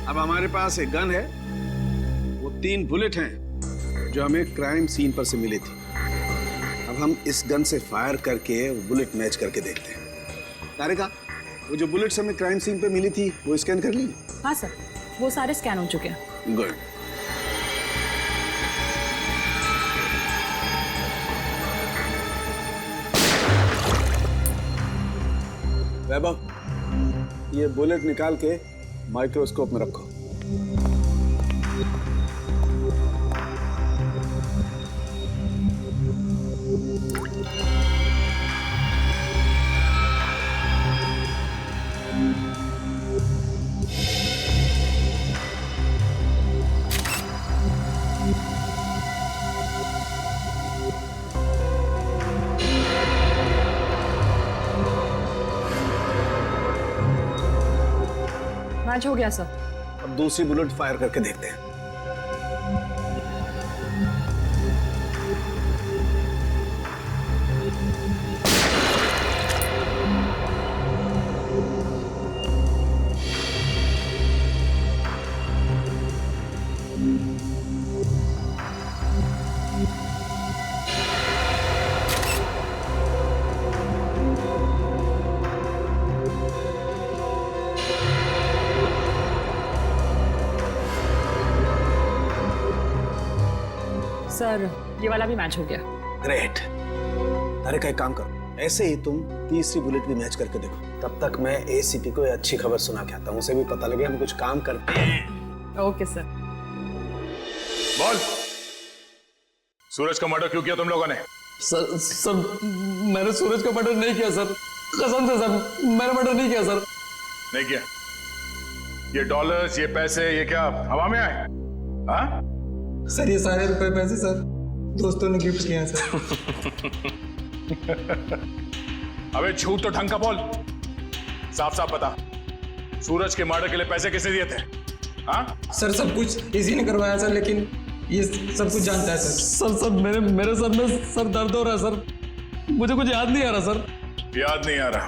अब हमारे पास एक गन है, वो 3 बुलेट हैं जो हमें क्राइम सीन पर से मिली थी। अब हम इस गन से फायर करके बुलेट मैच करके देखते हैं। तारिका, वो जो बुलेट्स हमें क्राइम सीन पे मिली थी वो स्कैन कर ली? हाँ सर, वो सारे स्कैन हो चुके हैं। गुड। वैभव, ये बुलेट निकाल के माइक्रोस्कोप में रखो। मैच हो गया सर। अब दूसरी बुलेट फायर करके देखते हैं। सर, ये वाला भी मैच हो गया। ग्रेट। अरे का एक काम करो, ऐसे ही तुम तीसरी बुलेट भी मैच करके देखो। तब तक मैं एसीपी को अच्छी खबर सुना के आता हूँ, उसे भी पता लगे हम कुछ काम करते हैं। Okay sir. बोल, सूरज का मर्डर क्यों किया तुम लोगों ने? सर मैंने सूरज का मर्डर नहीं किया सर, कसम से सर, मैंने मर्डर नहीं किया सर। नहीं किया? ये डॉलर्स, ये पैसे, ये क्या हवा में आए? हाँ? सर ये सारे रुपए पैसे सर दोस्तों ने गिफ्ट किए हैं सर। अबे झूठ तो ढंग का बोल, साफ साफ बता, सूरज के मर्डर के लिए पैसे किसने दिए थे? हाँ? सर सब कुछ इसी ने करवाया सर, लेकिन ये सब कुछ जानता है सर। सर मेरे सर में सर दर्द हो रहा है सर, मुझे कुछ याद नहीं आ रहा सर। याद नहीं आ रहा?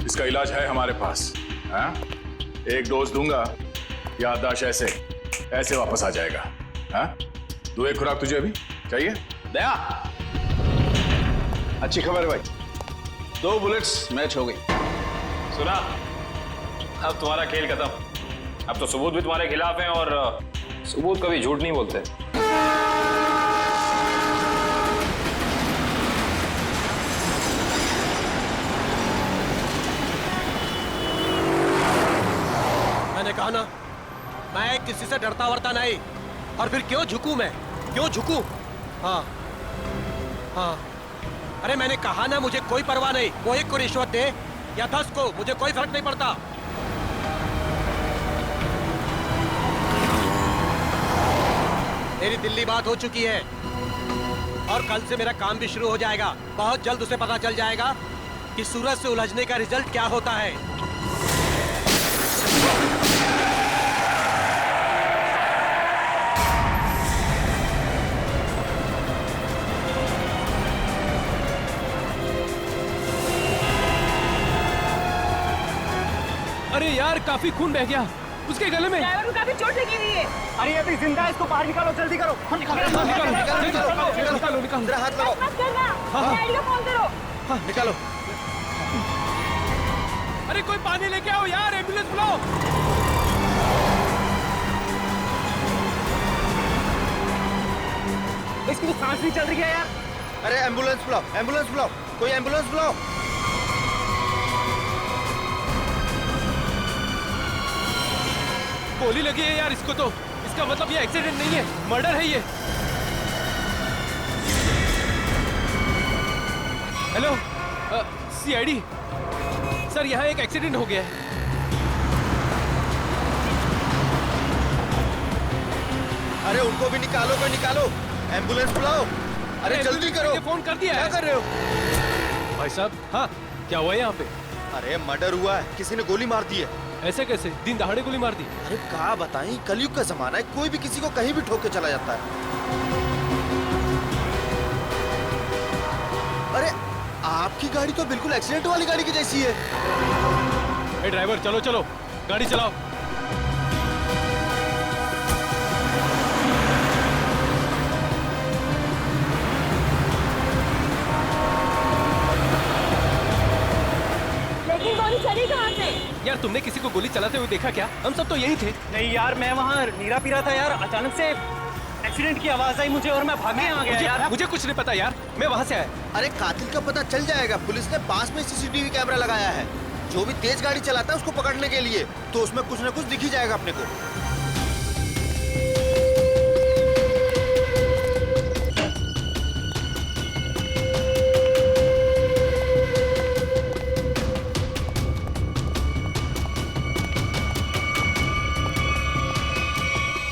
इसका इलाज है हमारे पास। हाँ? एक डोज दूंगा, याददाश्त ऐसे वापस आ जाएगा। हाँ? दो एक खुराक तुझे अभी चाहिए? दया, अच्छी खबर है भाई, 2 बुलेट्स मैच हो गई। सुना, अब तुम्हारा खेल खत्म। अब तो सबूत भी तुम्हारे खिलाफ हैं और सबूत कभी झूठ नहीं बोलते। मैंने कहा ना, मैं किसी से डरता वरता नहीं। और फिर क्यों झुकूं मैं? क्यों झुकूं? हाँ हाँ, अरे मैंने कहा ना, मुझे कोई परवाह नहीं। वो 1 को रिश्वत दे या 10 को, मुझे कोई फर्क नहीं पड़ता। मेरी दिल्ली बात हो चुकी है और कल से मेरा काम भी शुरू हो जाएगा। बहुत जल्द उसे पता चल जाएगा कि सूरज से उलझने का रिजल्ट क्या होता है। अरे यार, काफी खून बह गया उसके गले में। ड्राइवर को काफी चोट लगी हुई है। अरे अभी जिंदा है, इसको बाहर निकालो, जल्दी करो। निकालो। मेरा हाथ लगाओ। मत करना, डैडी को फोन करो। हाँ, निकालो। अरे कोई पानी लेके आओ यार, एम्बुलेंस बुलाओ। इसकी तो सांस नहीं चल रही है यार। अरे एम्बुलेंस बुलाओ, एम्बुलेंस बुलाओ, कोई एम्बुलेंस बुलाओ। गोली लगी है यार इसको तो। इसका मतलब ये एक्सीडेंट नहीं है, मर्डर है ये। हेलो, सीआईडी सर, यहाँ एक एक्सीडेंट हो गया है। अरे उनको भी निकालो, कोई निकालो, एम्बुलेंस बुलाओ। अरे जल्दी करो। फोन कर दिया क्या है। कर रहे हो भाई साहब? हाँ, क्या हुआ यहाँ पे? अरे मर्डर हुआ है, किसी ने गोली मार दी है। ऐसे कैसे? दिन दहाड़े गोली मार दी? अरे क्या बताएं, कलयुग का जमाना है, कोई भी किसी को कहीं भी ठोक के चला जाता है। अरे आपकी गाड़ी तो बिल्कुल एक्सीडेंट वाली गाड़ी की जैसी है। ड्राइवर चलो चलो, गाड़ी चलाओ। यार तुमने किसी को गोली चलाते हुए देखा क्या? हम सब तो यही थे। नहीं यार, मैं वहाँ नीरा पी रहा था यार, अचानक से एक्सीडेंट की आवाज आई मुझे और मैं भागे आ गया यार। मुझे कुछ नहीं पता यार, मैं वहाँ से आया। अरे कातिल का पता चल जाएगा, पुलिस ने पास में सीसीटीवी कैमरा लगाया है। जो भी तेज गाड़ी चलाता है उसको पकड़ने के लिए, तो उसमें कुछ ना कुछ दिख ही जाएगा अपने को।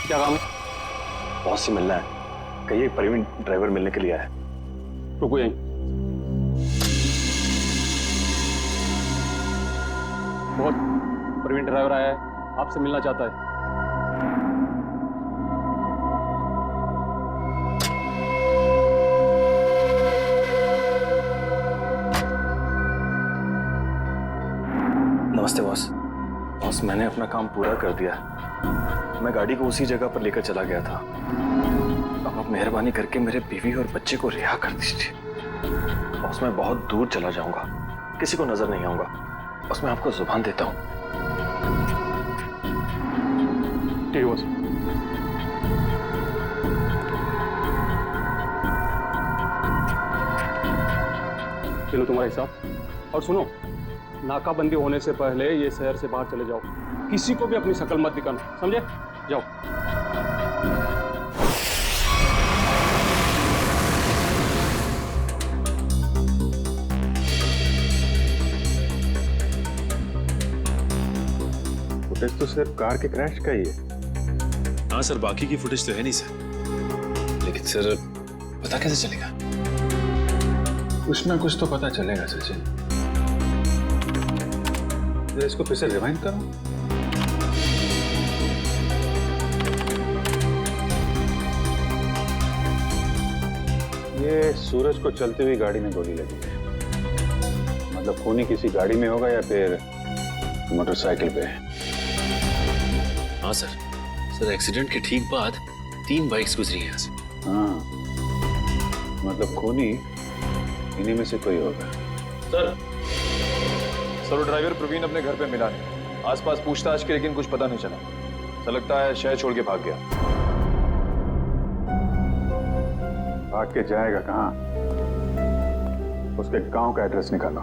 क्या काम है? बॉस से मिलना है, कहिए प्रवीण ड्राइवर मिलने के लिए आया है। रुको यहीं। बहुत प्रवीण ड्राइवर आया है, आपसे मिलना चाहता है। नमस्ते बॉस। बॉस मैंने अपना काम पूरा कर दिया। मैं गाड़ी को उसी जगह पर लेकर चला गया था। अब आप मेहरबानी करके मेरे बीवी और बच्चे को रिहा कर दीजिए। बॉस मैं बहुत दूर चला जाऊंगा, किसी को नजर नहीं आऊंगा। बस मैं आपको जुबान देता हूं। ठीक है बॉस। चलो तुम्हारा हिसाब। और सुनो, नाकाबंदी होने से पहले ये शहर से बाहर चले जाओ। किसी को भी अपनी शक्ल मत दिखाना, समझे? जाओ। फुटेज तो सिर्फ कार के क्रैश का ही है। हाँ सर, बाकी की फुटेज तो है नहीं सर। लेकिन सर पता कैसे चलेगा? कुछ ना कुछ तो पता चलेगा सचिन। इसको फिर से रिवाइंड करो। ये सूरज को चलती हुई गाड़ी में गोली लगी है। मतलब खूनी किसी गाड़ी में होगा या फिर मोटरसाइकिल पे। हाँ सर। सर एक्सीडेंट के ठीक बाद 3 बाइक्स गुजरी हैं यहाँ से। हाँ, मतलब खूनी इन्हीं में से कोई होगा। सर ड्राइवर प्रवीण अपने घर पे मिला नहीं। आसपास पूछताछ की, लेकिन कुछ पता नहीं चला। ऐसा लगता है शहर छोड़ के भाग गया। भाग के जाएगा कहाँ? उसके गांव का एड्रेस निकालो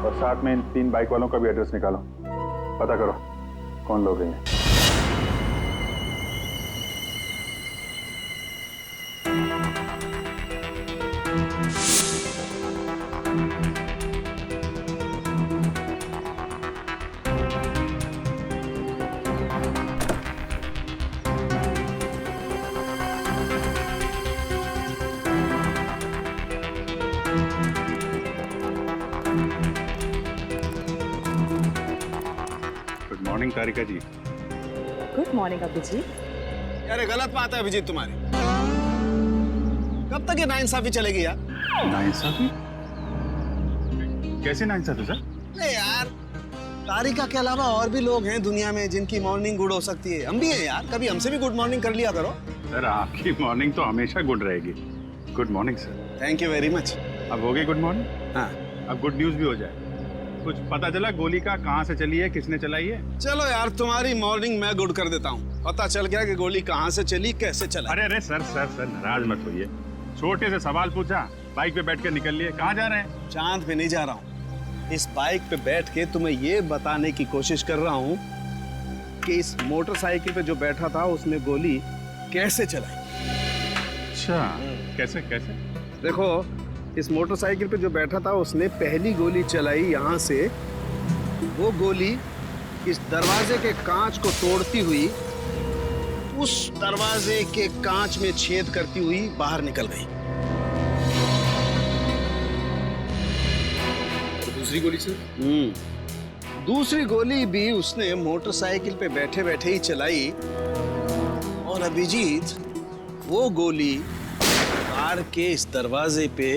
और साथ में इन 3 बाइक वालों का भी एड्रेस निकालो। पता करो कौन लोग हैं। Good morning Tarika ji. Good morning Abhijeet. यार गलत बात है अभिजीत तुम्हारी। कब तक ये नाइंसाफी चलेगी यार? नाइंसाफी? कैसे नाइंसाफी सर? नहीं यार, तारिका के अलावा और भी लोग हैं दुनिया में जिनकी मॉर्निंग गुड हो सकती है। हम भी हैं यार, कभी हमसे भी गुड मॉर्निंग कर लिया करो। सर आपकी मॉर्निंग तो हमेशा गुड रहेगी। Good morning sir. Thank you very much. अब हो गई गुड मॉर्निंग? हाँ, अब गुड न्यूज भी हो जाए। कुछ पता चला गोली का कहाँ से चली है, किसने चलाई है? चलो यार तुम्हारी मॉर्निंग मैं गुड कर देता हूँ। पता चल गया कि गोली कहाँ से चली, कैसे चला। अरे अरे सर सर सर नाराज मत होइए। छोटे से सवाल पूछा, बाइक पे बैठ कर निकल लिए। कहाँ जा रहे हैं? चांद पे नहीं जा रहा हूँ। इस बाइक पे बैठ के तुम्हें ये बताने की कोशिश कर रहा हूँ कि इस मोटरसाइकिल पे जो बैठा था उसने गोली कैसे चलाई। अच्छा, कैसे कैसे? देखो, इस मोटरसाइकिल पे जो बैठा था उसने पहली गोली चलाई यहाँ से। वो गोली इस दरवाजे के कांच को तोड़ती हुई उस दरवाजे के कांच में छेद करती हुई बाहर निकल गई। दूसरी गोली सर? दूसरी गोली भी उसने मोटरसाइकिल पे बैठे बैठे ही चलाई। और अभिजीत, वो गोली कार के इस दरवाजे पे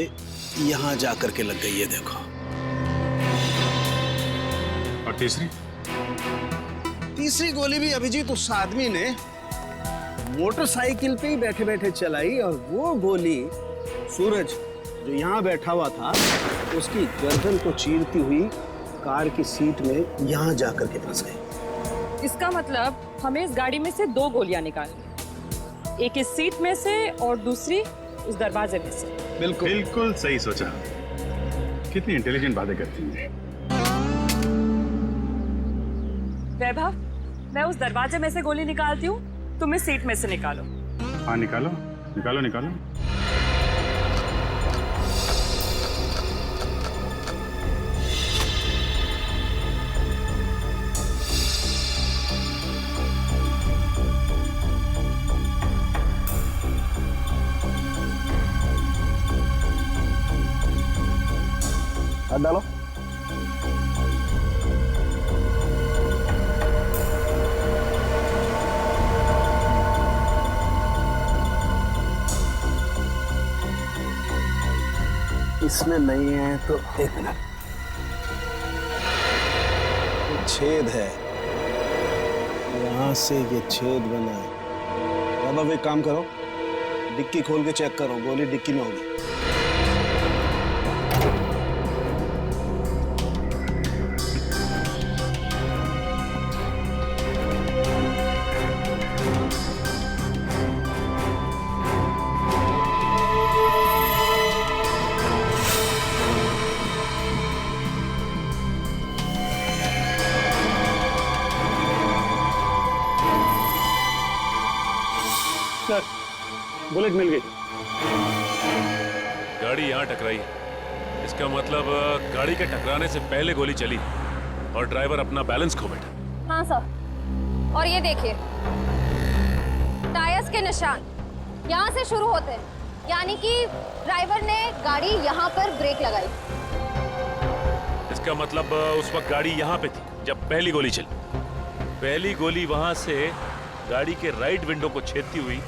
यहाँ जाकर के लग गई है, देखो। और तीसरी? तीसरी गोली भी अभिजीत उस आदमी ने मोटरसाइकिल पे ही बैठे बैठे चलाई। और वो गोली सूरज जो यहाँ बैठा हुआ था उसकी गर्दन को चीरती हुई कार की सीट में यहाँ जा करके फंस गई। इसका मतलब हमें इस गाड़ी में से 2 गोलियां निकालनी, एक इस सीट में से और दूसरी उस दरवाजे में से। बिल्कुल सही सोचा। कितनी इंटेलिजेंट बातें करती हैं। वैभव, मैं उस दरवाजे में से गोली निकालती हूँ, तुम इस सीट में से निकालो। हाँ निकालो निकालो निकालो। हाथ डालो। इसमें नहीं है तो एक मिनट, ये छेद है, यहां से ये छेद बना है। अब एक काम करो, डिक्की खोल के चेक करो, गोली डिक्की में होगी। सर, बुलेट मिल गई। गाड़ी यहाँ टकराई है, इसका मतलब गाड़ी के टकराने से पहले गोली चली और ड्राइवर अपना बैलेंस खो बैठा। हाँ सर, और ये देखिए टायर्स के निशान यहाँ से शुरू होते हैं, यानी कि ड्राइवर ने गाड़ी यहाँ पर ब्रेक लगाई। इसका मतलब उस वक्त गाड़ी यहाँ पे थी जब पहली गोली चली। पहली गोली वहां से गाड़ी के राइट विंडो को छेदती हुई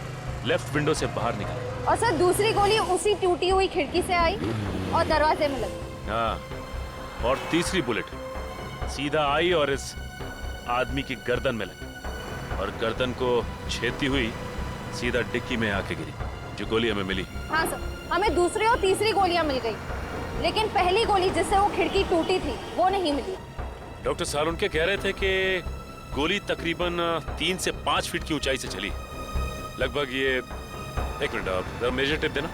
लेफ्ट विंडो से बाहर निकली। और सर दूसरी गोली उसी टूटी हुई खिड़की से आई और दरवाजे में लगी। हाँ, और तीसरी बुलेट सीधा आई और इस आदमी की गर्दन में लगी और गर्दन को छेदती हुई सीधा डिक्की में आके गिरी, जो गोली हमें मिली। हाँ सर, हमें दूसरी और तीसरी गोलियां मिल गई, लेकिन पहली गोली जिससे वो खिड़की टूटी थी वो नहीं मिली। डॉक्टर सालुनके कह रहे थे कि गोली तकरीबन 3 से 5 फीट की ऊंचाई से चली, लगभग ये, एक मिनट आप जरा मेजर टेप देना,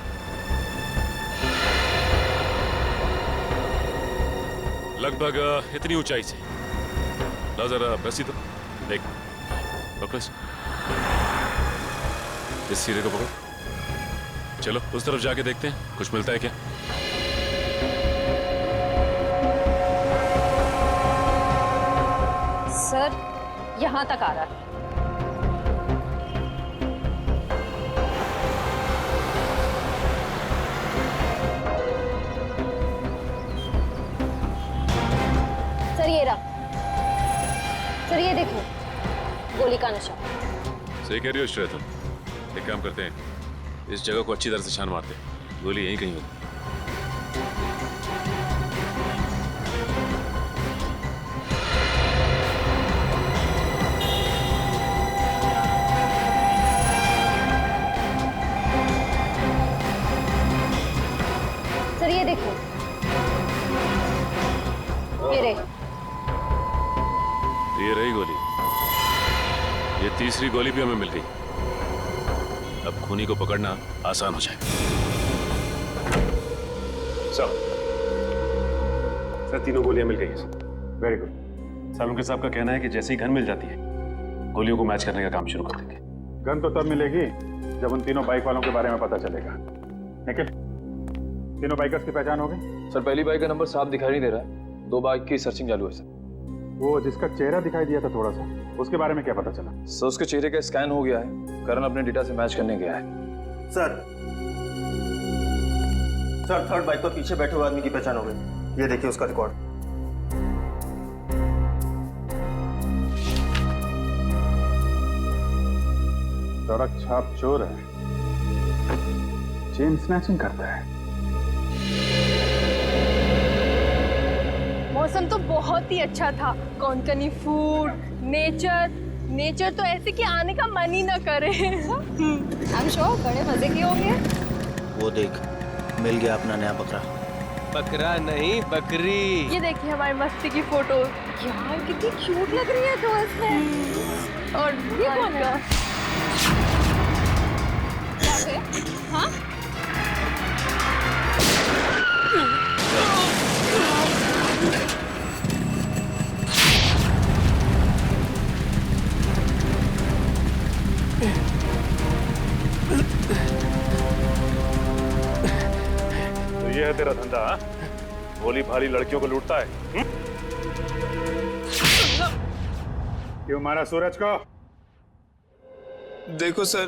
लगभग इतनी ऊंचाई से। ला जरा रस्सी तो देख डॉक्टर, इस सिरे को पकड़, चलो उस तरफ जाके देखते हैं कुछ मिलता है क्या। सर यहाँ तक आ रहा है। सर ये रहा, सर ये देखो गोली का निशान। सही कह रही हो श्रेया, एक काम करते हैं, इस जगह को अच्छी तरह से छान मारते हैं, गोली यहीं कहीं होगी। सर ये देखो, ये रही गोली, ये तीसरी गोली भी हमें मिल गई। अब खूनी को पकड़ना आसान हो जाएगा। सर तीनों गोलियां मिल गई हैं सर। Very good. सालुनके साहब का कहना है कि जैसे ही गन मिल जाती है गोलियों को मैच करने का काम शुरू कर देंगे। गन तो तब मिलेगी जब उन तीनों बाइक वालों के बारे में पता चलेगा। निखिल, तीनों बाइकर्स की पहचान हो गई? सर पहली बाइक का नंबर साफ दिखाई नहीं दे रहा है, 2 बाइक की सर्चिंग चालू है सर। वो जिसका चेहरा दिखाई दिया था थोड़ा सा, उसके बारे में क्या पता चला? सर उसके चेहरे का स्कैन हो गया है, करण अपने डेटा से मैच करने गया है। सर थर्ड बाइक पर पीछे बैठे हुए आदमी की पहचान हो गई, ये देखिए उसका रिकॉर्ड। सड़क छाप चोर है, चेन स्नैचिंग करता है। मौसम तो बहुत ही अच्छा था, कोंकणी फूड, नेचर तो ऐसे कि आने का मन ही ना करे। I'm sure बड़े मजे के होंगे। वो देख, मिल गया अपना नया बकरा। बकरा नहीं बकरी। ये देखिए हमारी मस्ती की फोटो। यार कितनी क्यूट लग रही है तो इसमें। और ये कौन है? हाँ? तो ये है तेरा धंधा? हाँ? भोली भाली लड़कियों को लूटता है? क्यों मारा सूरज को? देखो सर,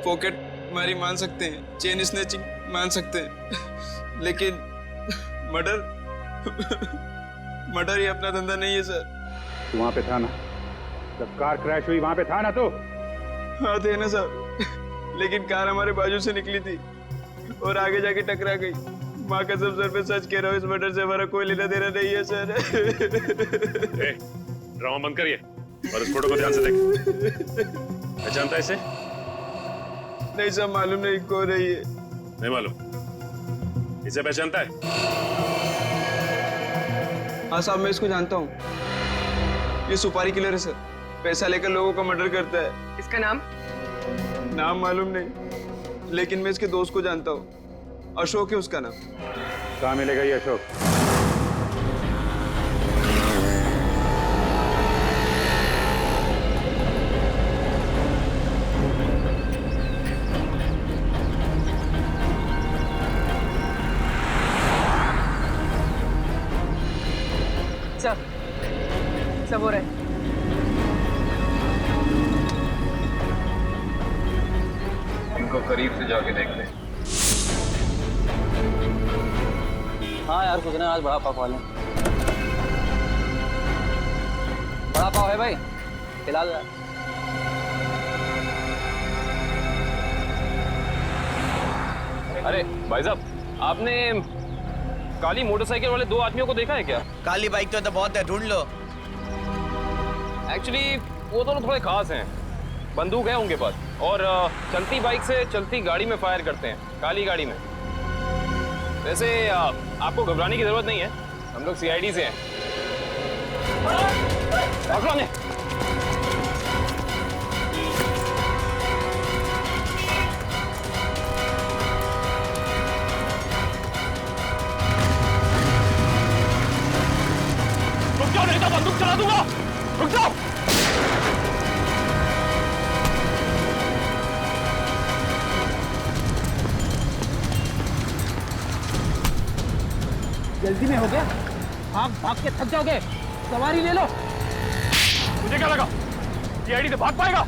पॉकेट मारी मान सकते हैं, चेन स्नैचिंग मान सकते हैं, लेकिन मर्डर ये अपना धंधा नहीं है सर। तू वहां पे था ना जब कार क्रैश हुई? वहां पे था ना तू? हाँ थे ना सर, लेकिन कार हमारे बाजू से निकली थी और आगे जाके टकरा गई। माँ कसम सर पे सच कह रहा हूँ, इस मर्डर से हमारा कोई लेना देना नहीं है सर। ड्रामा बंद करिए और इस फोटो को ध्यान से देख। पहचानता है इसे? नहीं सर, मालूम नहीं कौन है ये। नहीं मालूम? इसे पहचानता है? हाँ साहब, मैं इसको जानता हूँ। ये सुपारी किलर है सर, पैसा लेकर लोगों का मर्डर करता है। इसका नाम? नाम मालूम नहीं, लेकिन मैं इसके दोस्त को जानता हूँ। अशोक है उसका नाम। कहाँ मिलेगा ये अशोक? सब हो रहा है। इनको करीब से जाके देख ले। हाँ यार, कुछ ना, आज बड़ा पाव वाले। बड़ा पाव है भाई, खिला दो। अरे भाई साहब, आपने काली मोटरसाइकिल वाले दो आदमियों को देखा है क्या? काली बाइक तो बहुत है, ढूंढ लो। एक्चुअली वो दोनों थोड़े खास हैं। बंदूक है उनके पास और चलती बाइक से चलती गाड़ी में फायर करते हैं, काली गाड़ी में। वैसे आपको घबराने की जरूरत नहीं है, हम लोग सीआईडी से हैं। पकड़ो ने। रुक जाओ, नहीं तो बंदूक चला दूंगा। रुक जाओ। जल्दी में हो गया, भाग भाग के थक जाओगे, सवारी ले लो। मुझे क्या लगा सीआईडी से भाग पाएगा?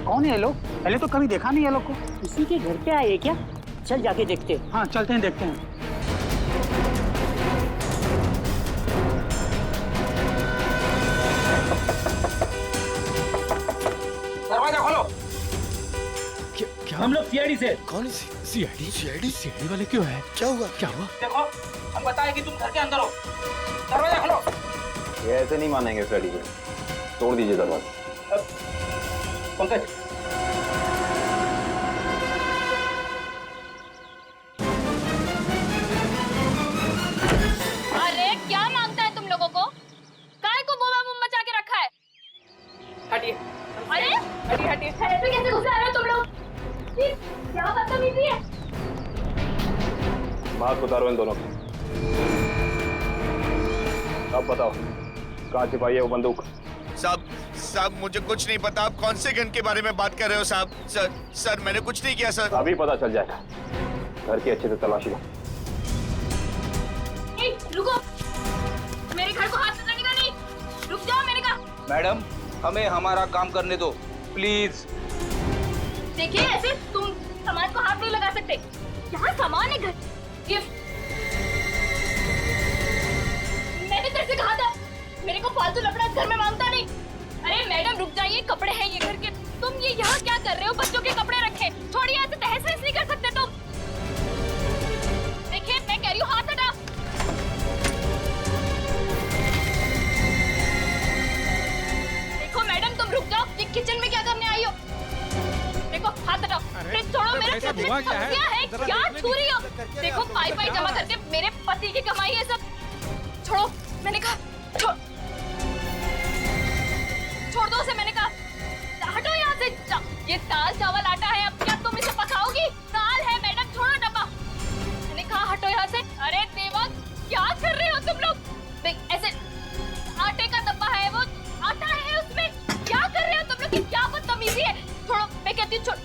कौन है ये लोग? पहले तो कभी देखा नहीं है लोग को। किसी के घर पे आए क्या? चल जाके देखते हैं। हाँ चलते हैं, देखते हैं। दरवाजा खोलो। क्या हम लोग सीआईडी से? कौन सीआईडी? सीआईडी वाले क्यों है? क्या हुआ? क्या हुआ? देखो, हम बताए कि तुम घर के अंदर हो। दरवाजा खोलो। ये ऐसे नहीं मानेंगे फ्रेडी को, तोड़ दीजिए दरवाजा। पंकज, अरे क्या मांगता है तुम लोगों को? काय को बोबा मुंह मचा के रखा है? हटिए। अरे हटिए हटिए। ऐसे कैसे घुस आ रहे हो तुम लोग? क्या बदतमीजी है? मास्क उतारो इन दोनों को। अब बताओ, कहाँ छिपाई है वो बंदूक? साहब मुझे कुछ नहीं पता। आप कौन से गन के बारे में बात कर रहे हो साहब? सर मैंने कुछ नहीं किया सर। अभी पता चल जाएगा। घर की अच्छे से तलाशी लो। रुको, मेरे घर को हाथ से लगेगा नहीं। रुक जाओ, मैंने कहा। मैडम, हमें हमारा काम करने दो प्लीज। देखिए, ऐसे तुम सामान को हाथ नहीं लगा सकते। यहाँ सामान है, घर गिफ्ट। मैंने तेरे से कहा था मेरे को फालतू लफड़ा घर में मांगता नहीं। अरे मैडम रुक जाइए, कपड़े हैं ये घर के। तुम ये यहाँ क्या कर रहे हो? बच्चों के कपड़े रखे, छोड़िए, ऐसे तहस नहस नहीं हाथ हटाओ। अरे छोड़ो, मेरे क्या हुआ क्या है? क्या दूरी हो? देखो पाई पाई जमा करके मेरे पति की कमाई है सब। छोड़ो, मैंने कहा छोड़ दो उसे, मैंने कहा हटो यहाँ से। ये दाल चावल आटा है, अब क्या तुम इसे पकाओगी? दाल है मैडम, छोड़ो डब्बा। मैंने कहा हटो यहाँ से। अरे देवा, क्या कर रहे हो तुम लोग? देख ऐसे आटे का डब्बा है, वो आटा है उसमें, क्या कर रहे हो तुम लोग? क्या बदतमीजी है? छोड़ो, मैं कहती हूँ छोड़।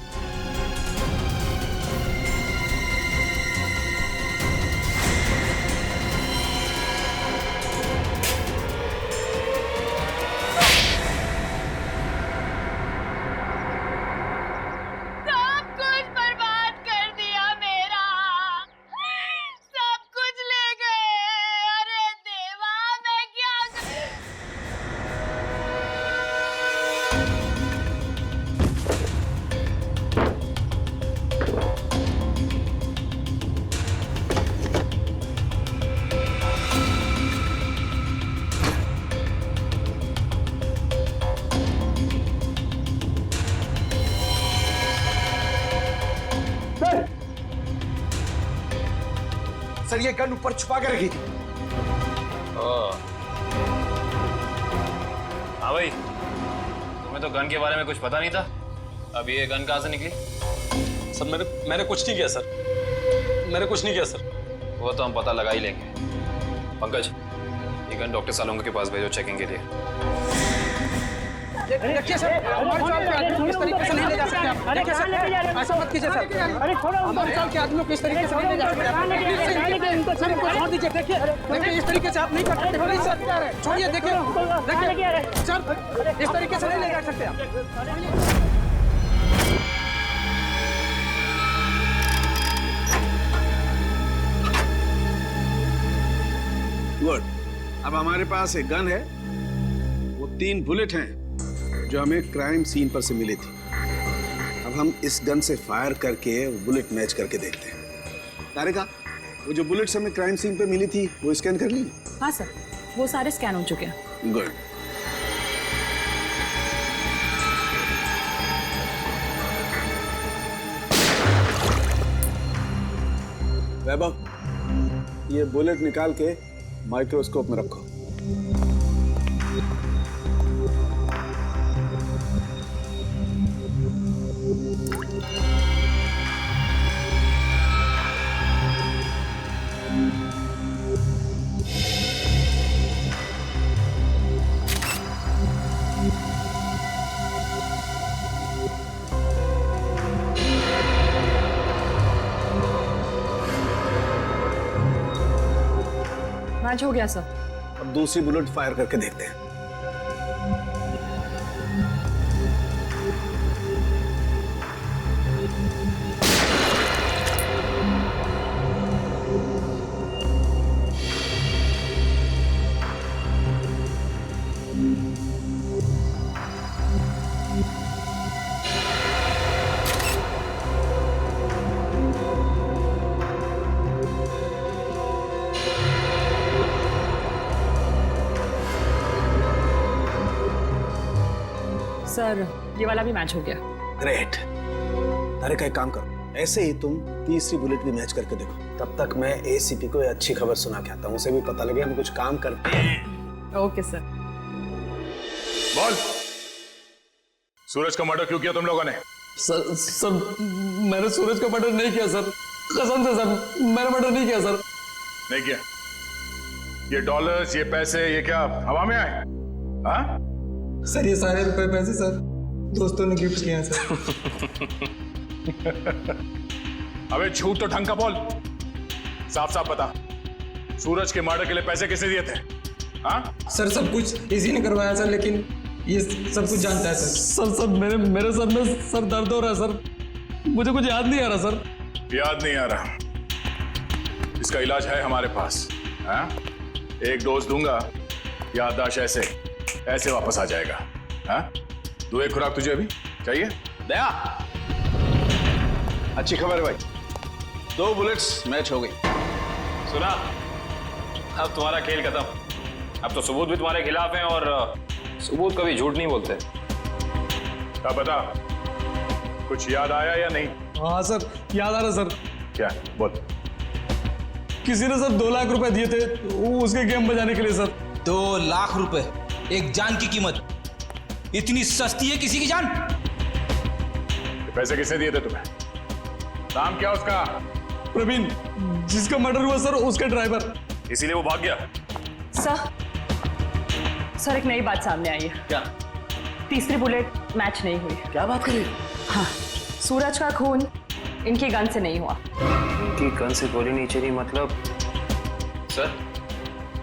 सब कुछ बर्बाद कर दिया मेरा, सब कुछ ले गए। अरे देवा, मैं क्या सर ये गन ऊपर छुपा के रखी थी। हाँ भाई, तुम्हें तो गन के बारे में कुछ पता नहीं था। अब ये गन कहाँ से निकली? सर मैंने कुछ नहीं किया सर, मैंने कुछ नहीं किया सर। वो तो हम पता लगा ही लेंगे। पंकज, ये गन डॉक्टर सालोंगा के पास भेजो चेकिंग के लिए। देखिए सर, हमारे चौक के आदमी किस तरीके से नहीं ले जा सकते आप। देखिए सर, ऐसा मत कीजिए सर। अरे छोड़ो, हमारे चौक के आदमियों को इस तरीके से नहीं ले जा सकते आप। सर इनको छोड़ दीजिए। देखिए देखिए, इस तरीके से आप नहीं कर सकते। नहीं सर, छोड़िए। देखिए सर, इस तरीके से नहीं ले जा सकते आप। गुड। अब हमारे पास एक गन है, वो 3 बुलेट हैं जो हमें क्राइम सीन पर से मिली थी। अब हम इस गन से फायर करके बुलेट मैच करके देखते हैं। तारिका, वो जो बुलेट्स हमें क्राइम सीन पे मिली थी वो स्कैन कर ली? हाँ सर, वो सारे स्कैन हो चुके हैं। गुड। वैभव, ये बुलेट निकाल के माइक्रोस्कोप में रखो। मैच हो गया सर। अब दूसरी बुलेट फायर करके देखते हैं। सर ये वाला भी मैच हो गया। ग्रेट। तारिका, एक काम करो, ऐसे ही तुम तीसरी बुलेट भी मैच करके देखो। तब तक मैं एसीपी को अच्छी खबर सुना के आता हूँ, उसे भी पता लगे हम कुछ काम करते हैं। Okay sir. बोल, सूरज का मर्डर क्यों किया तुम लोगों ने? सर मैंने सूरज का मर्डर नहीं किया सर, कसम से सर, मैंने मर्डर नहीं किया सर। नहीं किया? ये डॉलर्स, ये पैसे, ये क्या हवा में आए? हाँ सर, ये सारे रुपए पैसे सर दोस्तों ने गिफ्ट किए हैं सर। अबे झूठ तो ढंग का बोल, साफ साफ बता, सूरज के मर्डर के लिए पैसे किसने दिए थे? हाँ सर, सब कुछ इसी ने करवाया सर, लेकिन ये सब कुछ जानता है सर। सर मेरे सर में सर दर्द हो रहा है सर, मुझे कुछ याद नहीं आ रहा सर। याद नहीं आ रहा? इसका इलाज है हमारे पास। हाँ, एक डोज दूंगा, याददाश्त ऐसे वापस आ जाएगा। हाँ, दो एक खुराक तुझे अभी चाहिए? दया, अच्छी खबर है भाई, 2 बुलेट्स मैच हो गई। सुना, अब तुम्हारा खेल खत्म। अब तो सबूत भी तुम्हारे खिलाफ हैं और सबूत कभी झूठ नहीं बोलते। क्या पता कुछ याद आया या नहीं? हाँ सर, याद आ रहा सर। क्या? बोल। किसी ने सर 2 लाख रुपए दिए थे उसके गेम बजाने के लिए सर। 2 लाख रुपए, एक जान की कीमत। इतनी सस्ती है किसी की जान? पैसे किसने दिए थे तुम्हें? नाम क्या उसका? प्रवीण, जिसका मर्डर हुआ सर, उसका ड्राइवर। इसीलिए वो भाग गया? सर एक नई बात सामने आई है। क्या? तीसरी बुलेट मैच नहीं हुई। क्या बात कर रही है? हाँ, सूरज का खून इनकी गन से नहीं हुआ। इनकी गन से गोली नहीं चली मतलब? सर,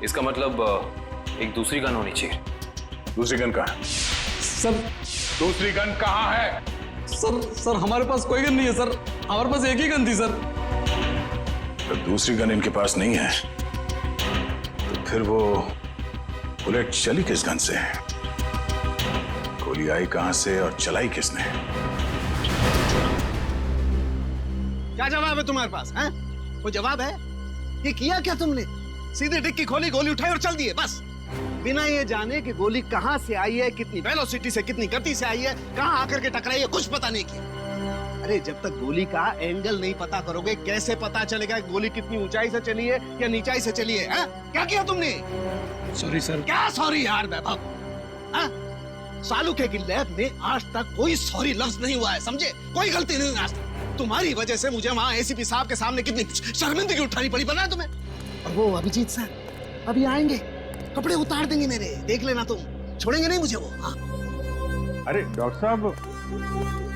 इसका मतलब एक दूसरी गन होनी चाहिए। दूसरी गन कहाँ है? सर, दूसरी गन कहाँ है? सर हमारे पास कोई गन नहीं है सर, हमारे पास एक ही गन थी सर। तो दूसरी गन इनके पास नहीं है तो फिर वो बुलेट चली किस गन से? गोली आई कहां से और चलाई किसने? क्या जवाब है तुम्हारे पास? हैं? वो जवाब है? ये किया क्या तुमने? सीधे डिक्की खोली, गोली उठाई और चल दिए बस, बिना ये जाने कि गोली कहां से आई है, कितनी वेलोसिटी से, कितनी गति से आई है, कहां आकर के टकराई है, कुछ पता नहीं किया। अरे जब तक गोली का एंगल नहीं पता करोगे कैसे पता चलेगा कि गोली कितनी ऊंचाई से चली है या नीचाई से चली है? हैं? क्या किया तुमने? Sorry sir. क्या सॉरी यार वैभव? सालुके की लैब में आज तक कोई सॉरी लफ्ज नहीं हुआ है, समझे? कोई गलती नहीं हुई आज तक। तुम्हारी वजह से मुझे वहां एसीपी साहब के सामने कितनी शर्मिंदगी उठानी पड़ी, पता है तुम्हें? और वो अभिजीत सर अभी आएंगे, कपड़े उतार देंगे मेरे, देख लेना तुम, छोड़ेंगे नहीं मुझे वो। हाँ? अरे डॉक्टर साहब,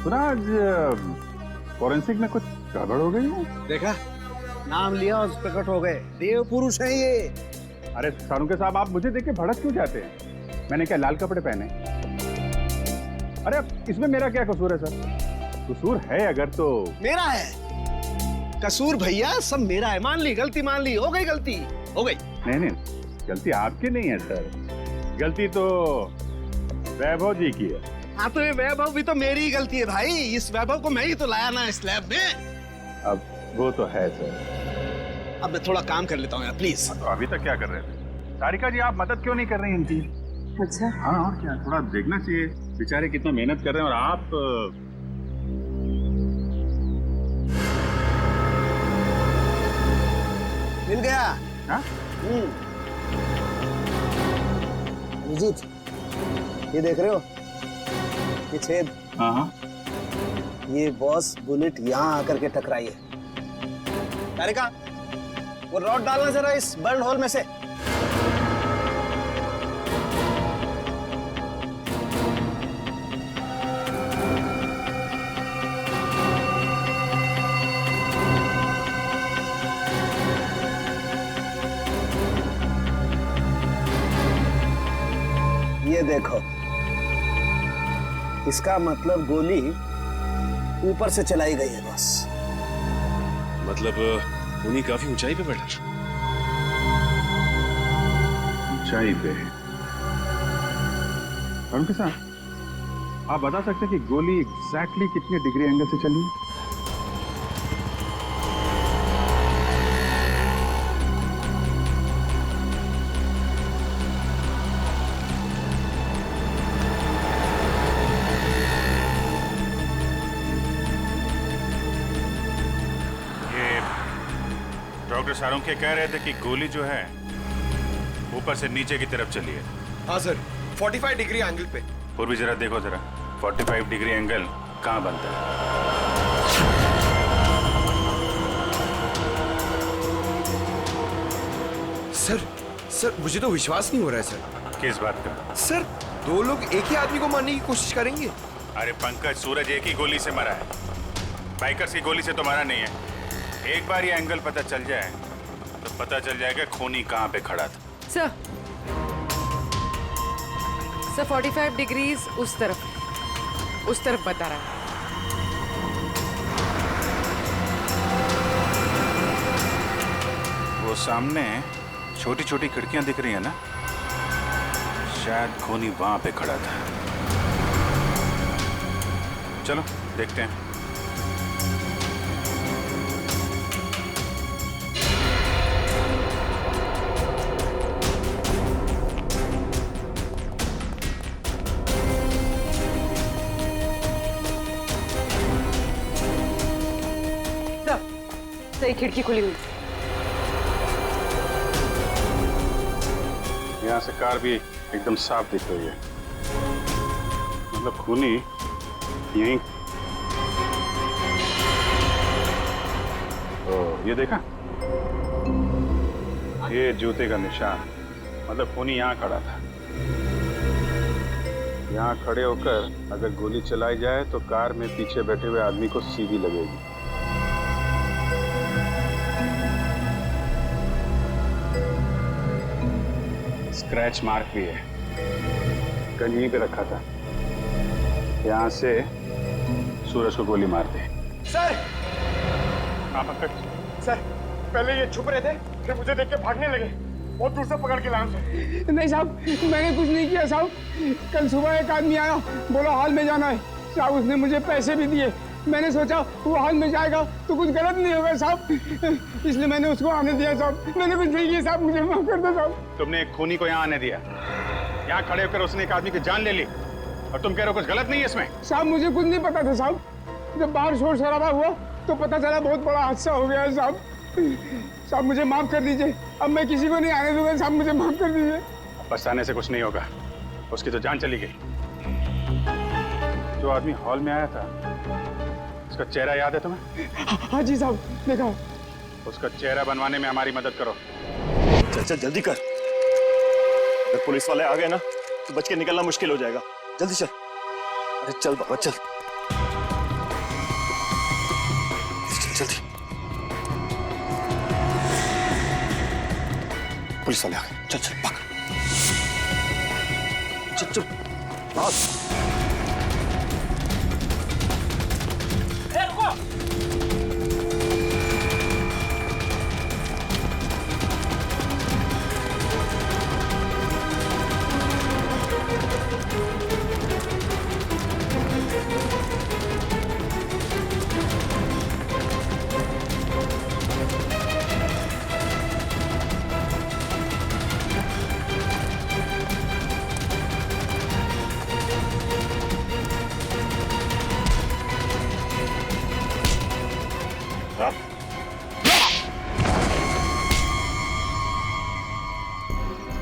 सुना आज फॉरेंसिक में कुछ गड़बड़ हो गई है? देखा, नाम लिया और प्रकट हो गए, देव पुरुष है ये। अरे सालुके साहब, आप मुझे देख के भड़क क्यों जाते हैं? मैंने क्या लाल कपड़े पहने? अरे इसमें मेरा क्या कसूर है सर? कसूर है अगर तो मेरा है कसूर भैया, सब मेरा है। मान ली गलती, मान ली, हो गई गलती, हो गई। नहीं, गलती आपकी नहीं है सर, गलती तो वैभव जी की है। हाँ तो ये वैभव भी तो मेरी ही गलती है भाई, इस वैभव को मैं ही तो लाया ना इस लैब में। अब वो तो है सर। अब मैं थोड़ा काम कर लेता हूँ यार, प्लीज। तो अभी तक क्या कर रहे थे? सारिका जी, आप मदद क्यों नहीं कर रही इनकी? अच्छा। हाँ, और क्या, थोड़ा देखना चाहिए, बेचारे कितना मेहनत कर रहे हैं और आप मिल गया। हाँ? अभिजीत, ये देख रहे हो ये छेद? हाँ। ये बॉस बुलेट यहाँ आकर के टकराई है। तारिका, वो रॉड डालना जरा इस बर्न होल में से। ये देखो, इसका मतलब गोली ऊपर से चलाई गई है बस। मतलब उन्हीं काफी ऊंचाई पे बैठा। ऊंचाई पे? उनके साथ आप बता सकते हैं कि गोली एग्जैक्टली कितने डिग्री एंगल से चली है? डॉक्टर सारुंखे कह रहे थे कि गोली जो है ऊपर से नीचे की तरफ चली है। हाँ सर, 45 डिग्री एंगल पे। और भी जरा देखो जरा, 45 डिग्री एंगल कहाँ बनता है? सर मुझे तो विश्वास नहीं हो रहा है सर। किस बात का? सर 2 लोग एक ही आदमी को मारने की कोशिश करेंगे। अरे पंकज, सूरज एक ही गोली से मरा है, बाइकर्स की गोली से तो मरा नहीं है। एक बार ये एंगल पता चल जाए तो पता चल जाएगा खूनी कहाँ पे खड़ा था। सर 45 डिग्रीज उस तरफ बता रहा है। वो सामने छोटी छोटी खिड़कियां दिख रही है ना, शायद खूनी वहां पे खड़ा था। चलो देखते हैं। सही खिड़की खुली हुई। यहाँ से कार भी एकदम साफ दिख रही है, मतलब खूनी यहीं। ये देखा, ये जूते का निशान, मतलब खूनी यहाँ खड़ा था। यहाँ खड़े होकर अगर गोली चलाई जाए तो कार में पीछे बैठे हुए आदमी को सीधी लगेगी। स्क्रैच मार्क भी है, गन यहीं पे रखा था। यहाँ से सूरज को गोली मार दे। सर हाँ पंकज। सर, पहले ये छुप रहे थे, फिर मुझे देख के भागने लगे। बहुत दूर से पकड़ के लाया उसे। नहीं साहब, मैंने कुछ नहीं किया साहब। कल सुबह एक आदमी आया, बोला हॉल में जाना है साहब। उसने मुझे पैसे भी दिए। मैंने सोचा वो हॉल में जाएगा तो कुछ गलत नहीं होगा साहब, इसलिए मैंने उसको आने दिया साहब। मैंने कुछ नहीं किया साहब, मुझे माफ कर दो साहब। तुमने एक खूनी को यहाँ आने दिया, यहाँ खड़े होकर उसने एक आदमी की जान ले ली, और तुम कह रहे हो कुछ गलत नहीं है इसमें? साहब मुझे कुछ नहीं पता था साहब। जब बाहर शोर शराबा हुआ तो पता चला बहुत बड़ा हादसा हो गया है साहब। साहब मुझे माफ कर दीजिए, अब मैं किसी को नहीं आने दूंगा साहब, मुझे माफ कर दीजिए। पछताने से कुछ नहीं होगा, उसकी तो जान चली गई। जो आदमी हॉल में आया था, उसका चेहरा याद है तुम्हें? हाँ जी साहब, देखा। उसका चेहरा बनवाने में हमारी मदद करो। चल चल जल्दी कर, अगर पुलिस वाले आ गए ना तो बच के निकलना मुश्किल हो जाएगा। जल्दी चल। अरे चल बाबा चल, जल्दी। पुलिस वाले आ गए, चल चल भाग। चल चल भाग।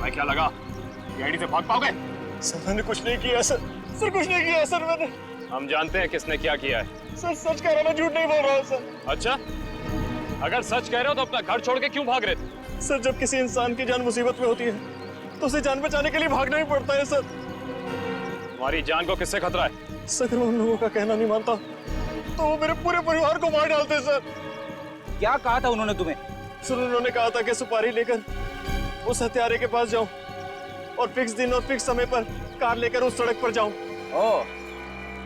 मैं क्या लगा गाड़ी से भाग पाओगे? सर मैंने कुछ नहीं किया सर, सर कुछ नहीं किया सर मैंने। हम जानते हैं किसने क्या किया है। सर सच कह रहा हूं, मैं झूठ नहीं बोल रहा हूँ सर। अच्छा, अगर सच कह रहे हो तो अपना घर छोड़ के क्यों भाग रहे थे? सर जब किसी इंसान की जान मुसीबत में होती है तो उसे जान बचाने के लिए भागना ही पड़ता है सर। तुम्हारी जान को किससे खतरा है? सर अगर उन लोगों का कहना नहीं मानता तो वो मेरे पूरे परिवार को मार डालते सर। क्या कहा था उन्होंने तुम्हें? सर उन्होंने कहा था कि सुपारी लेकर उस हत्यारे के पास जाऊं और फिक्स दिन और फिक्स समय पर कार लेकर उस सड़क पर जाऊं। ओह,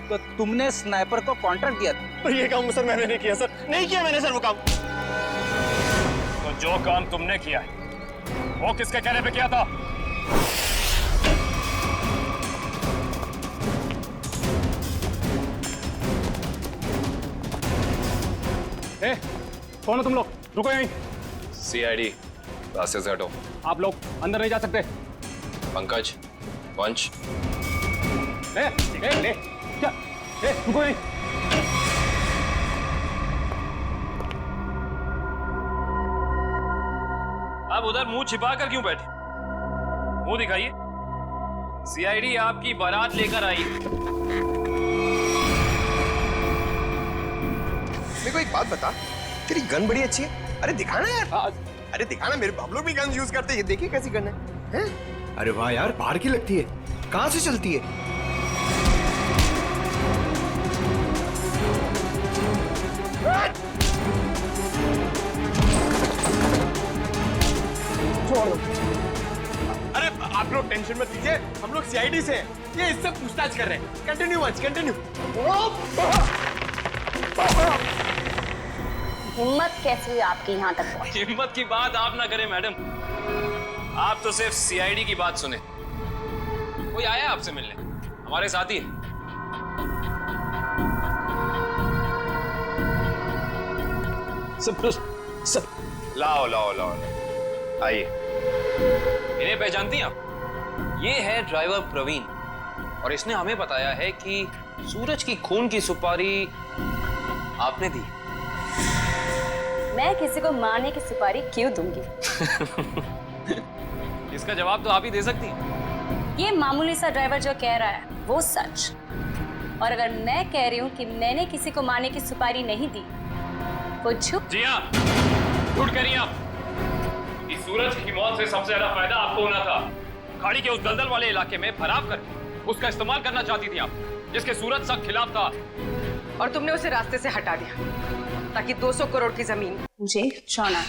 तो तुमने स्नाइपर को कॉन्ट्रैक्ट दिया था? पर ये काम सर मैंने नहीं किया सर, नहीं किया मैंने सर वो काम। तो जो काम तुमने किया है वो किसके कहने पे किया था? ए, कौन हो तुम लोग? रुको यहीं। सीआईडी, रास्ते से हटो। आप लोग अंदर नहीं जा सकते। पंकज, पंच। ले, क्या? रुको यहीं। आप उधर मुंह छिपा कर क्यों बैठे? मुंह दिखाइए। सीआईडी आपकी बारात लेकर आई। मेरे को एक बात बता, तेरी गन बड़ी अच्छी है। अरे दिखाना यार। अरे दिखाना, मेरे हम लोग भी गन यूज करते हैं। ये देखिए कैसी गन है, हैं? अरे वाह यार, बाहर की लगती है। कहाँ से चलती है? छोड़ दो। अरे आप लोग टेंशन मत लीजिए, हम लोग सीआईडी से हैं। ये इससे पूछताछ कर रहे हैं। Continue once, continue. हिम्मत कैसे हुई आपकी यहाँ तक पहुंची? हिम्मत की बात आप ना करें मैडम, आप तो सिर्फ सीआईडी की बात सुने। कोई आया आपसे मिलने? हमारे साथी है। सब लाओ लाओ लाओ, आइए। इन्हें पहचानती हैं आप? ये है ड्राइवर प्रवीण, और इसने हमें बताया है कि सूरज की खून की सुपारी आपने दी। मैं किसी को मारने की सुपारी क्यों दूंगी? इसका जवाब तो आप ही दे सकती हैं। ये मामूली सा ड्राइवर जो कह रहा है वो सच, और अगर मैं कह रही हूँ कि मैंने किसी को मारने की सुपारी नहीं दी वो झूठ। जी हाँ, झूठ कह रही हैं आप। इस सूरज की मौत से सबसे ज्यादा फायदा आपको होना था। खाड़ी के उस दलदल वाले इलाके में फराव करके उसका इस्तेमाल करना चाहती थी आप, जिसके सूरज सख्त खिलाफ था। और तुमने उसे रास्ते से हटा दिया ताकि 200 करोड़ की जमीन मुझे चौना।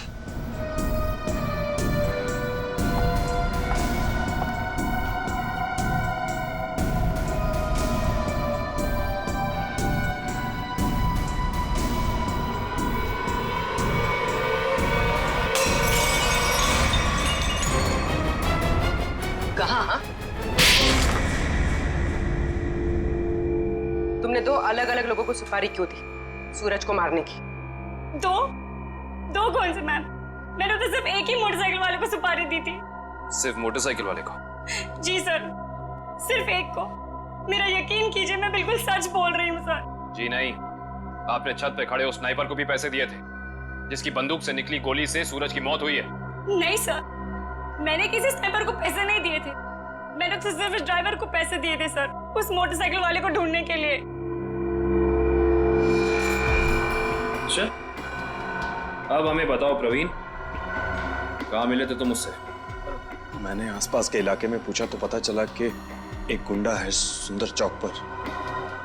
कहाँ? तुमने 2 अलग-अलग लोगों को सुपारी क्यों दी सूरज को मारने की? दो कौन से मैम? मैंने तो सिर्फ एक ही मोटरसाइकिल वाले को सुपारी दी थी। सिर्फ मोटरसाइकिल वाले को? जी सर, सिर्फ एक को। मेरा यकीन कीजिए, मैं बिल्कुल सच बोल रही हूँ सर। जी नहीं, आपने छत पे खड़े उस स्नाइपर को भी पैसे दिए थे, जिसकी बंदूक से निकली गोली से सूरज की मौत हुई है। नहीं सर, मैंने किसी स्नाइपर को पैसे नहीं दिए थे। मैंने तो सिर्फ इस ड्राइवर को पैसे दिए थे सर, उस मोटरसाइकिल वाले को ढूंढने के लिए। अच्छा, अब हमें बताओ प्रवीण, कहाँ मिले थे तुम मुझसे? मैंने आसपास के इलाके में पूछा तो पता चला कि एक गुंडा है सुंदर चौक पर,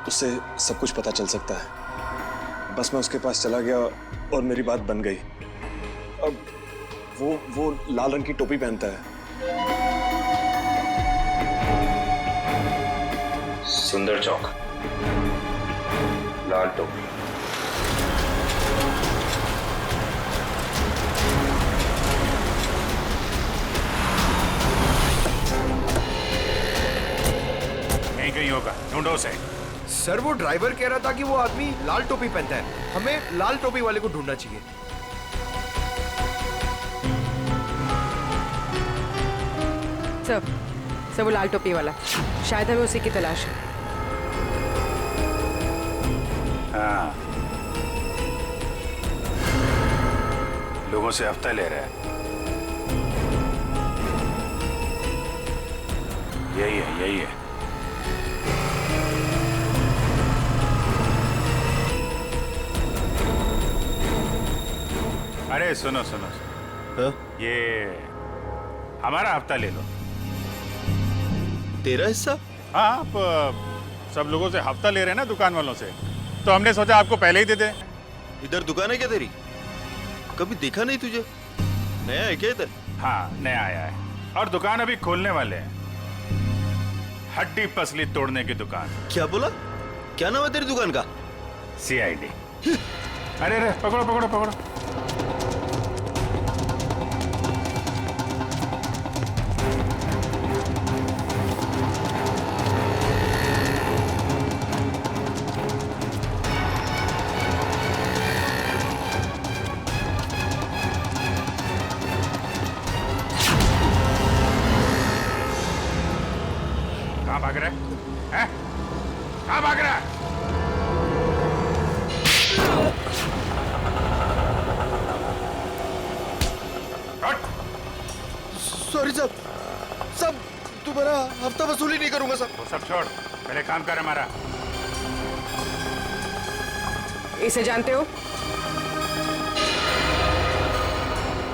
उससे सब कुछ पता चल सकता है। बस मैं उसके पास चला गया और मेरी बात बन गई। अब वो लाल रंग की टोपी पहनता है। सुंदर चौक, लाल टोपी। कहीं होगा, ढूंढो उसे। सर वो ड्राइवर कह रहा था कि वो आदमी लाल टोपी पहनता है, हमें लाल टोपी वाले को ढूंढना चाहिए। सब वो लाल टोपी वाला, शायद हमें उसी की तलाश है। हाँ, लोगों से हफ्ता ले रहा है। यही है। अरे सुनो, ये हमारा हफ्ता ले लो। तेरा हिस्सा? हाँ, आप सब लोगों से हफ्ता ले रहे हैं ना, दुकान वालों से, तो हमने सोचा आपको पहले ही दे दें। इधर दुकान है क्या तेरी? कभी देखा नहीं तुझे? नया है क्या इधर? हाँ, नया आया है और दुकान अभी खोलने वाले हैं। हड्डी पसली तोड़ने की दुकान। क्या बोला? क्या नाम है तेरी दुकान का? CID। अरे पकड़ो। कहाँ भाग रहा है? कहाँ भाग रहा है? सॉरी सब तुम्हारा हफ्ता वसूली नहीं करूंगा सब। वो सब छोड़, पहले काम कर हमारा। इसे जानते हो?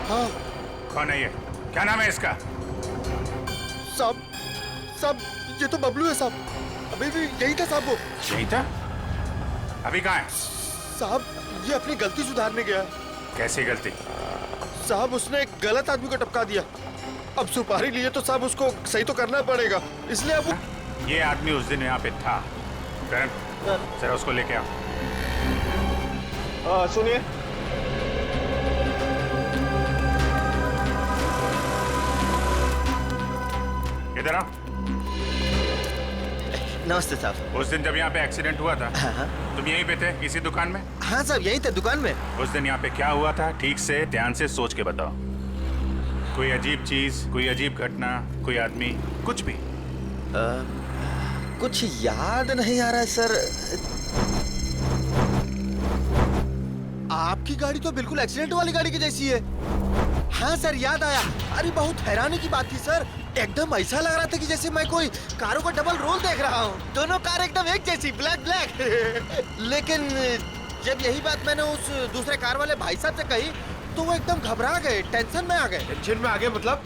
हाँ। कौन है ये? क्या नाम है इसका? साहब ये तो बबलू है साहब। अभी भी यही था साहब। वो यही था? अभी कहाँ है? साहब ये अपनी गलती सुधारने गया। कैसी गलती? साहब उसने एक गलत आदमी को टपका दिया। अब सुपारी लिए तो साहब उसको सही तो करना पड़ेगा, इसलिए अब ये आदमी उस दिन यहाँ पे था। करण, जरा उसको लेके आओ। सुनिए, इधर आओ। नमस्ते साहब। उस दिन जब यहाँ पे एक्सीडेंट हुआ था, तुम यहीं पे थे इसी दुकान में? हाँ साहब यहीं थे दुकान में। उस दिन यहाँ पे क्या हुआ था, ठीक से ध्यान से सोच के बताओ। कोई अजीब चीज, कोई अजीब घटना, कोई आदमी, कुछ भी? कुछ याद नहीं आ रहा है सर। आपकी गाड़ी तो बिल्कुल एक्सीडेंट वाली गाड़ी की जैसी है। हाँ सर, याद आया। अरे बहुत हैरानी की बात थी सर, एकदम ऐसा लग रहा था कि जैसे मैं कोई कारों का डबल रोल देख रहा हूँ। दोनों कार एकदम एक जैसी, ब्लैक ब्लैक। लेकिन जब यही बात मैंने उस दूसरे कार वाले भाई साहब से कही तो वो एकदम घबरा गए, टेंशन में आ गए। टेंशन में आ गए मतलब?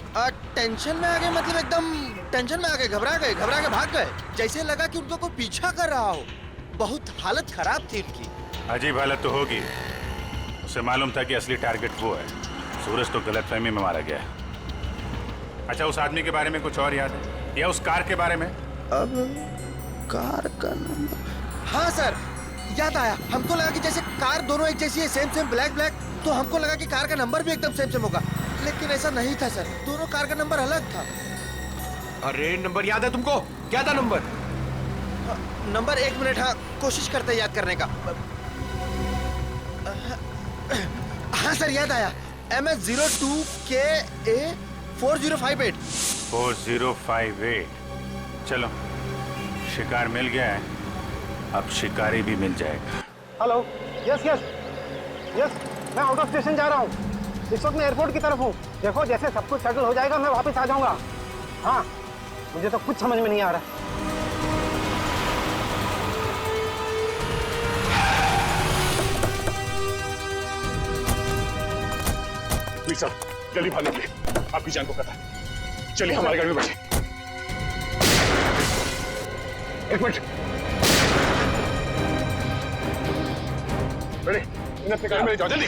टेंशन में आ गए मतलब एकदम टेंशन में आ गए, घबरा के भाग गए। जैसे लगा कि उनको कोई पीछा कर रहा हो। बहुत हालत खराब थी उनकी। अजीब हालत तो होगी। उसे मालूम था कि असली टारगेट वो है। सूरज तो गलतफहमी में मारा गया है। अच्छा, उस आदमी के बारे में कुछ और याद है या उस कार के बारे में? अब कार का नंबर, हाँ सर याद आया। हमको लगा कि जैसे कार दोनों एक जैसी है, सेम ब्लैक ब्लैक, तो हमको लगा कि कार का नंबर भी एकदम सेम होगा, लेकिन ऐसा नहीं था सर। दोनों कार का नंबर अलग था। अरे नंबर याद है तुमको? क्या था नंबर? नंबर 1 मिनट, हाँ कोशिश करते हैं याद करने का। हाँ सर याद आया, MS02KA 4058। 4058। चलो, शिकार मिल गया है, अब शिकारी भी मिल जाएगा। हेलो, यस, मैं आउट ऑफ स्टेशन जा रहा हूँ। इस वक्त मैं एयरपोर्ट की तरफ हूँ। देखो जैसे सब कुछ सेटल हो जाएगा मैं वापस आ जाऊंगा। हाँ, मुझे तो कुछ समझ में नहीं आ रहा। सर, जल्दी भागने के लिए, आपकी जान को खतरा है। चलिए हमारी गाड़ी में बैठे। एक मिनट, रेडी? इन्हें अपनी गाड़ी में ले जाओ जल्दी।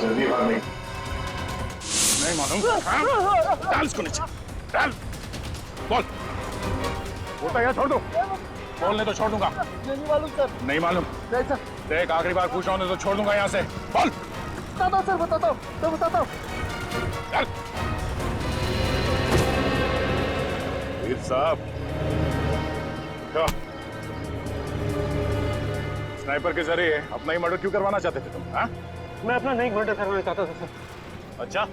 जल्दी भागने। नहीं मालूम। डाल इसको नीचे, डाल। बोल। बोलता यार, छोड़ दो। बोलने तो छोड़ दूंगा। नहीं मालूम सर। नहीं मालूम? नहीं सर। देख, आखिरी बार पूछ रहा हूँ तो छोड़ दूंगा यहाँ से। बोल। बताता हूँ सर, बताता हूँ। चल। वीर साहब, क्या स्नाइपर के जरिए अपना ही मर्डर क्यों करवाना चाहते थे तुम? हाँ? मैं अपना नहीं मर्डर करवाना चाहता था सर। अच्छा,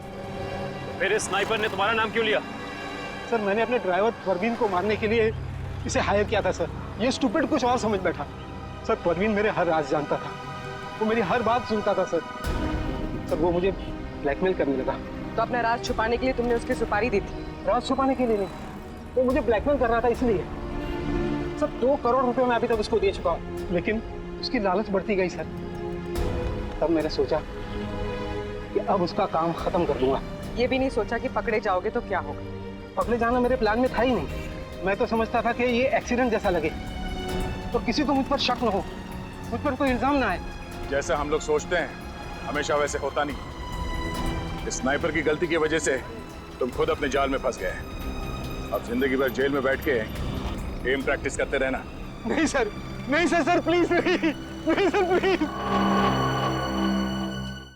फिर इस स्नाइपर ने तुम्हारा नाम क्यों लिया? सर, मैंने अपने ड्राइवर परवीन को मारने के लिए इसे हायर किया था सर। ये स्टूपिड कुछ और समझ बैठा। सर, परवीन मेरे हर राज जानता था, वो मेरी हर बात सुनता था सर। वो मुझे ब्लैकमेल करने लगा। तो अपना राज छुपाने के लिए तुमने उसकी सुपारी दी थी? राज छुपाने के लिए नहीं, वो मुझे ब्लैकमेल कर रहा था इसलिए। सर, 2 करोड़ रुपए मैं अभी तक उसको दे चुका हूँ, लेकिन उसकी लालच बढ़ती गई सर। तब मैंने सोचा कि अब उसका काम खत्म कर दूंगा। ये भी नहीं सोचा कि पकड़े जाओगे तो क्या होगा? पकड़े जाना मेरे प्लान में था ही नहीं। मैं तो समझता था कि ये एक्सीडेंट जैसा लगे तो किसी को मुझ पर शक न हो, मुझ पर कोई इल्जाम ना आए। जैसे हम लोग सोचते हैं हमेशा वैसे होता नहीं। इस स्नाइपर की गलती की वजह से तुम खुद अपने जाल में फंस गए। अब जिंदगी भर जेल में बैठ के एम प्रैक्टिस करते रहना। नहीं सर, नहीं सर, प्लीज नहीं सर, प्लीज।